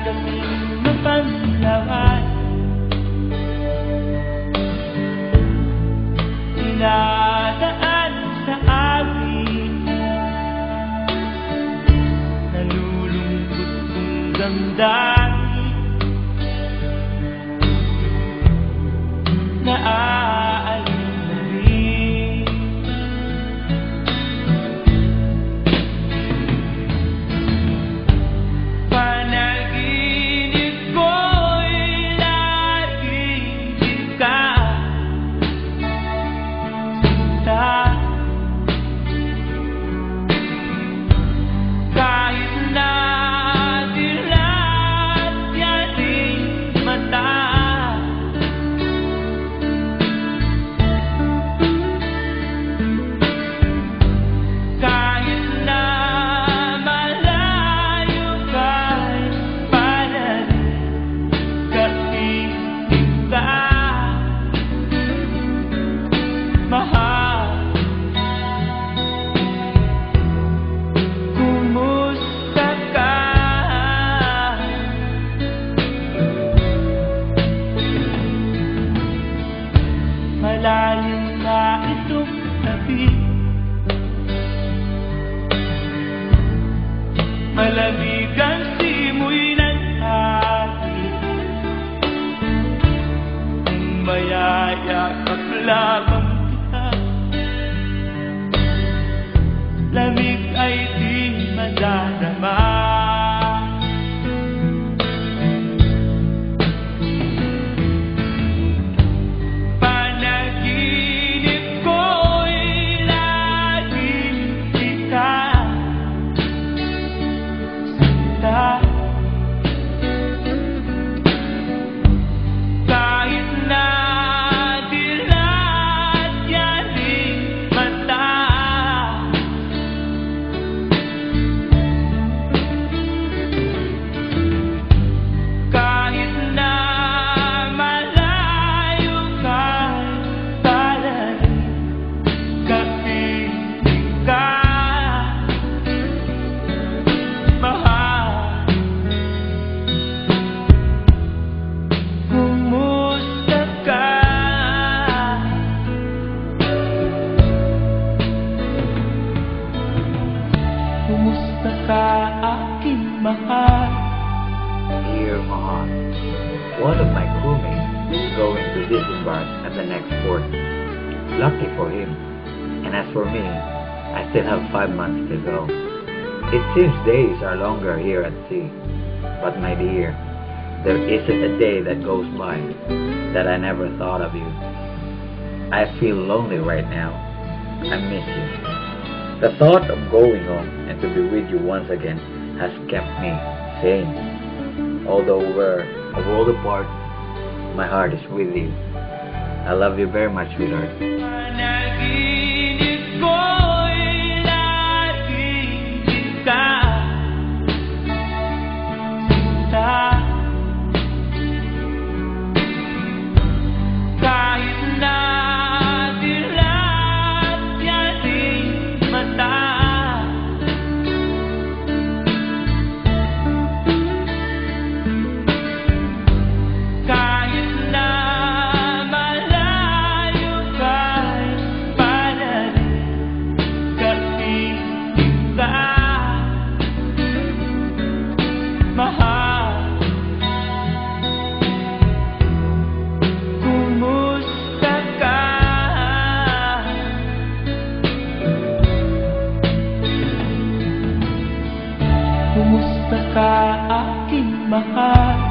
damdamin ng panlawan. Dinadaan sa amin, nalulungkot kong damdamin, naaalala na rin. Panaginip ko'y laging ikaw, sinta. Kahit na dilat yaring mata, kahit na malayo ka'y palarin, kapiling ka, mahal. Kumusta ka? Malalim na itong tabi, malamig ang simoy ng hangin, kung mayayakap lamang kita, lamig ay di madadama. Panaginip ko'y laging ikaw, sinta. Kahit na dilat yaring mata, kahit na malayo ka'y palarin, kapiling ka, mahal. Kumusta ka? Kumusta ka, aking mahal? Dear Mahan, one of my crewmates is going to disembark at the next port. Lucky for him. And as for me, I still have 5 months to go. It seems days are longer here at sea. But my dear, there isn't a day that goes by that I never thought of you. I feel lonely right now. I miss you. The thought of going home and to be with you once again has kept me sane. Although we're a world apart, my heart is with you. I love you very much, sweetheart. Panaginip ko'y laging ikaw, sinta. Kahit na dilat yaring mata, kahit na malayo ka'y palarin, kapiling ka, mahal. Kumusta ka? Kumusta ka, aking mahal?